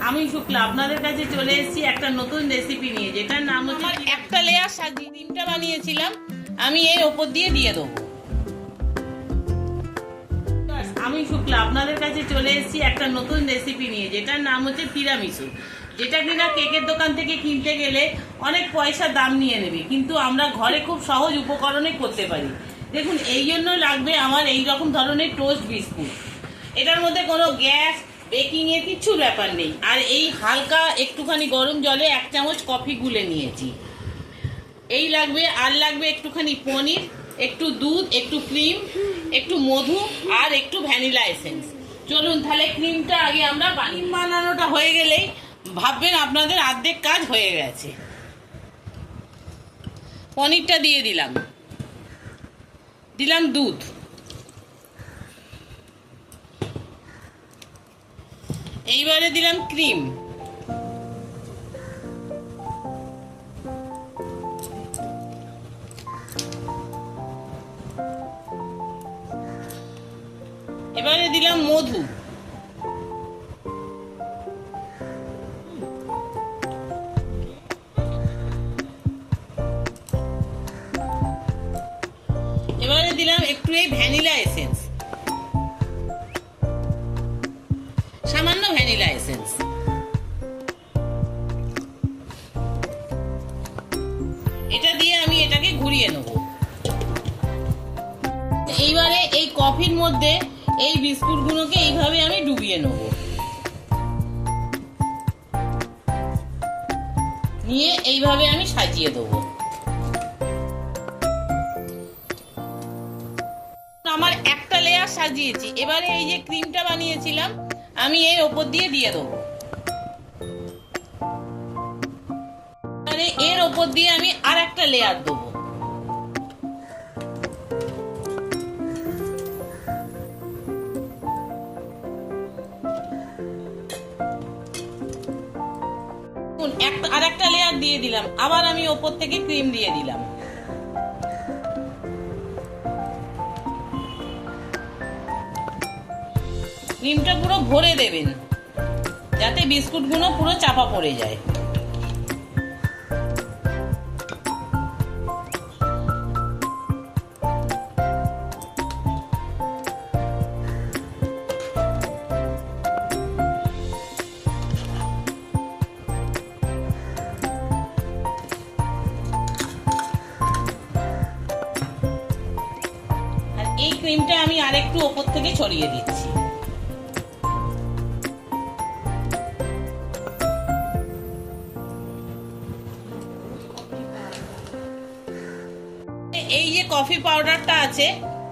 আমি শুক্লা আপনাদের কাছে চলে এসেছি একটা নতুন রেসিপি নিয়ে, যেটার নাম হচ্ছে একটা লেয়ার সাজিয়ে ডিমটা বানিয়েছিলাম আমি এর ওপর দিয়ে দেবো। আমি শুক্লা আপনাদের কাছে চলে এসেছি একটা নতুন রেসিপি নিয়ে, যেটার নাম হচ্ছে তিরামিসু, যেটা কিনা কেকের দোকান থেকে কিনতে গেলে অনেক পয়সা দাম নিয়ে নেবে, কিন্তু আমরা ঘরে খুব সহজ উপকরণে করতে পারি। দেখুন, এই জন্য লাগবে আমার এই রকম ধরনের টোস্ট বিস্কুট। এটার মধ্যে কোনো গ্যাস বেকিং এর কিছু ব্যাপার নেই। আর এই হালকা একটুখানি গরম জলে 1 চামচ কফি গুলে নিয়েছি। এই লাগবে, আর লাগবে একটুখানি পনির, একটু দুধ, একটু ক্রিম, একটু মধু আর একটু ভ্যানিলা এসেন্স। চলুন তাহলে ক্রিমটা আগে আমরা বানানোটা হয়ে গেলেই ভাববেন আপনাদের অর্ধেক কাজ হয়ে গেছে। পনিরটা দিয়ে দিলাম দুধ, এইবারে দিলাম ক্রিম, এবারে দিলাম মধু, এবারে দিলাম একটু এই ভ্যানিলা এসেন্স, সামান্য ভ্যানিলা এসেন্স। এটা দিয়ে আমি এটাকে ঘুরিয়ে নেব। এইবারে এই কফির মধ্যে এই বিস্কুটগুলোকে এইভাবে আমি ডুবিয়ে নেব, নিয়ে এইভাবে আমি সাজিয়ে দেবো। আমার একটা লেয়ার সাজিয়েছি, এবারে এই যে ক্রিমটা বানিয়েছিলাম আমি এর ওপর দিয়ে দেবো। এর ওপর দিয়ে আমি আর একটা লেয়ার দেবো। আর একটা লেয়ার দিয়ে দিলাম, আবার আমি ওপর থেকে ক্রিম দিয়ে দিলাম। ক্রিমটা পুরো ভরে দেবেন যাতে বিস্কুটগুলো পুরো চাপা পড়ে যায়। আর এই ক্রিমটা আমি আরেকটু ওপর থেকে ছড়িয়ে দিচ্ছি। এই যে কফি পাউডারটা আছে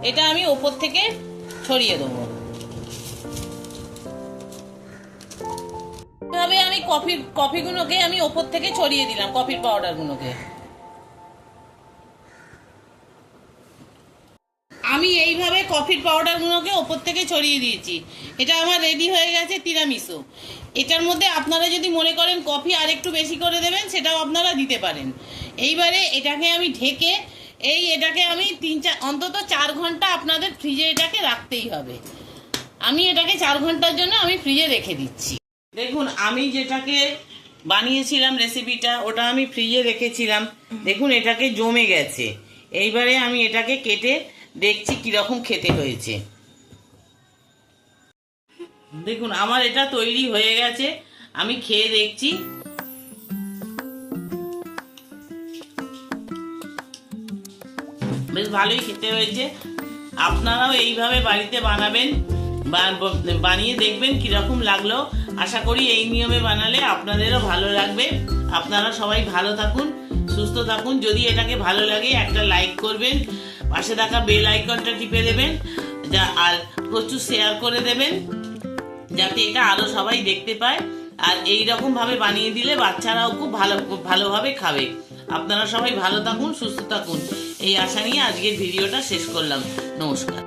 এটা আমি ওপর থেকে ছড়িয়ে দেবো। এভাবে আমি কফিগুলোকে আমি ওপর থেকে ছড়িয়ে দিলাম, কফির পাউডারগুলোকে। আমি এইভাবে কফির পাউডারগুলোকে ওপর থেকে ছড়িয়ে দিয়েছি। এটা আমার রেডি হয়ে গেছে তিরামিসু। এটার মধ্যে আপনারা যদি মনে করেন কফি আর একটু বেশি করে দেবেন সেটাও আপনারা দিতে পারেন। এইবারে এটাকে আমি ঢেকে এটাকে আমি অন্তত 4 ঘন্টা আপনাদের ফ্রিজে এটাকে রাখতেই হবে। আমি এটাকে 4 ঘন্টার জন্য আমি ফ্রিজে রেখে দিচ্ছি। দেখুন, আমি যেটাকে বানিয়েছিলাম রেসিপিটা, ওটা আমি ফ্রিজে রেখেছিলাম। দেখুন এটাকে জমে গেছে। এইবারে আমি এটাকে কেটে দেখছি কিরকম খেতে হয়েছে। দেখুন আমার এটা তৈরি হয়ে গেছে, আমি খেয়ে দেখছি। বেশ ভালোই খেতে হয়েছে। আপনারাও এইভাবে বাড়িতে বানাবেন, বানিয়ে দেখবেন কিরকম লাগলো। আশা করি এই নিয়মে বানালে আপনাদেরও ভালো লাগবে। আপনারা সবাই ভালো থাকুন, সুস্থ থাকুন। যদি এটাকে ভালো লাগে একটা লাইক করবেন, পাশে থাকা বেল আইকনটা টিপে দেবেন, আর প্রচুর শেয়ার করে দেবেন যাতে এটা আরো সবাই দেখতে পায়। আর এই রকম ভাবে বানিয়ে দিলে বাচ্চারাও খুব ভালোভাবে খাবে। আপনারা সবাই ভালো থাকুন, সুস্থ থাকুন, এই আশা নিয়ে আজকের ভিডিওটা শেষ করলাম। নমস্কার।